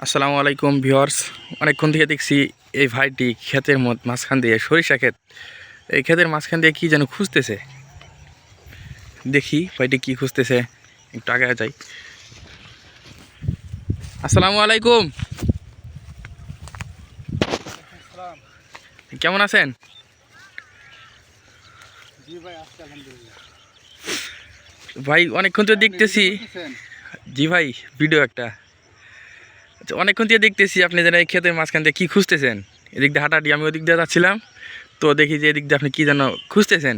আসসালামু আলাইকুম ভিউয়ার্স। অনেকক্ষণ থেকে দেখছি এই ভাইটি ক্ষেতের মাঝখান দিয়ে, সরিষা ক্ষেত, এই ক্ষেতের মাঝখান দিয়ে কি যেন খুঁজতেছে। দেখি ভাইটি কি খুঁজতেছে, একটু আগে যাই। আসসালামু আলাইকুম, কেমন আছেন? ভাই অনেকক্ষণ থেকে দেখতেছি। জি ভাই, ভিডিও একটা। আচ্ছা, অনেকক্ষণ থেকে দেখতেছি আপনি যেন এই ক্ষেতের মাঝখান দিয়ে কি খুঁজতেছেন। এদিক দিয়ে হাঁটাহাঁটি, আমি ওদিক দিয়ে যাচ্ছিলাম, তো দেখি যে এদিক দিয়ে আপনি কি যেন খুঁজতেছেন।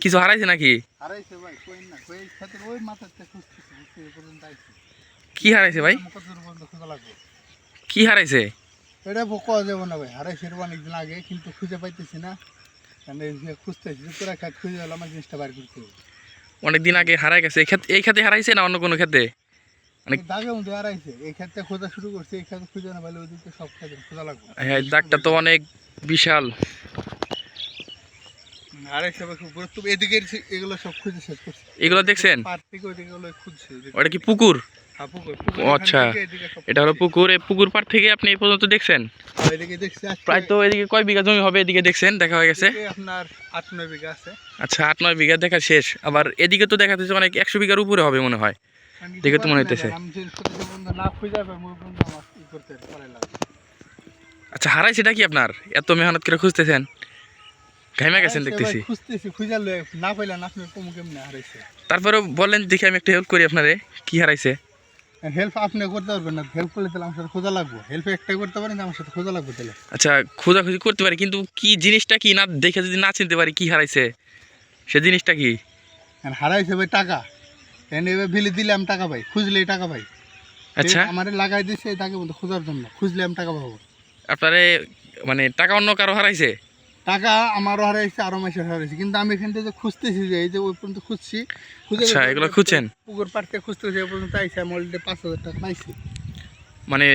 কিছু হারাইছে নাকি? কি হারাইছে ভাই? কি হারাইছে? এটা কোয়া যাবে না ভাই, হারাইছে অনেকদিন আগে, কিন্তু খুঁজে পাইতেছি না। খুঁজতেছি পুরা খাত খুঁজে হলো আমার জিনিসটা বার করতে হবে। অনেকদিন আগে হারাই গেছে। এই খেতে হারাইছে না অন্য কোনো খেতে? অনেক দাগে মধ্যে হারাইছে, এই ক্ষেত্রে খোঁজা শুরু করছে, এই ক্ষেত্রে খুঁজে না পাইলে ওইদিকে সব ক্ষেত্রে খোঁজা লাগবে। হ্যাঁ, দাগটা তো অনেক বিশাল। হারাইছে ভাই, খুব গুরুত্ব। এদিকে এগুলো সব খুঁজে শেষ করছে। এগুলো দেখছেন? পার থেকে ওইদিকে গুলো খুঁজছে। ওটা কি পুকুর? হ্যাঁ, পুকুর। ও আচ্ছা, এটা হলো পুকুর। এই পুকুর পাড় থেকে আপনি এই পর্যন্ত দেখছেন? এদিকে দেখছি প্রায় তো এদিকে কয় বিঘা জমি হবে এদিকে দেখছেন, দেখা হয়ে গেছে? আপনার 8-9 বিঘা আছে। আচ্ছা, 8-9 বিঘা দেখা শেষ। আবার এদিকে তো দেখা যাচ্ছে অনেক 100 বিঘার উপরে হবে মনে হয়, দেখে তো মনে হইতেছে। আচ্ছা, হারাইছেটা কি আপনার? এত মেহনত করে খুঁজতেছেন, ঘাইমা গেছেন দেখতেছি। তারপরে বলেন দেখি, আমি একটু হেল্প করি আপনারে। কি হারাইছে? হেল্প আপনি করতে পারবেন না, হেল্প করলে তাহলে আমার সাথে খোঁজা লাগবে। হেল্প একটাই করতে পারেন, আমার সাথে খোঁজা লাগবে তাহলে। আচ্ছা, খোঁজাখুঁজি করতে পারি, কিন্তু কি জিনিসটা কি না দেখে যদি না চিনতে পারি কি হারাইছে, সে জিনিসটা কি? হারাইছে ভাই টাকা। এবার বিলি দিলাম টাকা পাই, খুঁজলে টাকা পাই। আচ্ছা, আমার লাগাই দিচ্ছে তাকে বলতে খোঁজার জন্য, খুঁজলে আমি টাকা পাবো। আপনারে মানে টাকা অন্য কারো হারাইছে? টাকা আমারও হারাইছে, আরো মাসের হারাইছে, কিন্তু আমি এখান থেকে খুঁজতেছি, যে এই যে ওই পর্যন্ত খুঁজছি। আচ্ছা, এগুলো খুঁজছেন? পুকুর পাড় থেকে খুঁজতেছি, ওই পর্যন্ত আইসি। আমি অলরেডি 5,000 টাকা পাইছি। মানে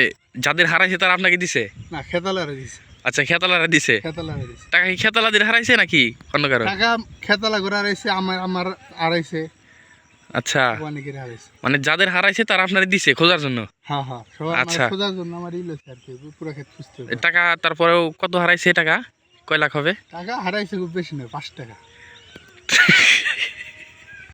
যাদের হারাইছে তারা আপনাকে দিছে? না, খেতালারে দিছে। আচ্ছা, খেতালারা দিছে। খেতালারে দিছে। টাকা কি খেতালাদের হারাইছে নাকি অন্য কারো? টাকা খেতালা করে হারাইছে, আমার হারাইছে। আচ্ছা, অনেকের হারাইছে। মানে যাদের হারাইছে তারা আপনারে দিছে খোঁজার জন্য? হ্যাঁ হ্যাঁ, সবাই আচ্ছা, খোঁজার জন্য আমার ইলেছে আর কি, পুরো ক্ষেত খুঁজতে হবে। টাকা তারপরেও কত হারাইছে? টাকা কয় লাখ হবে? টাকা হারাইছে খুব বেশি নয়, 5 টাকা।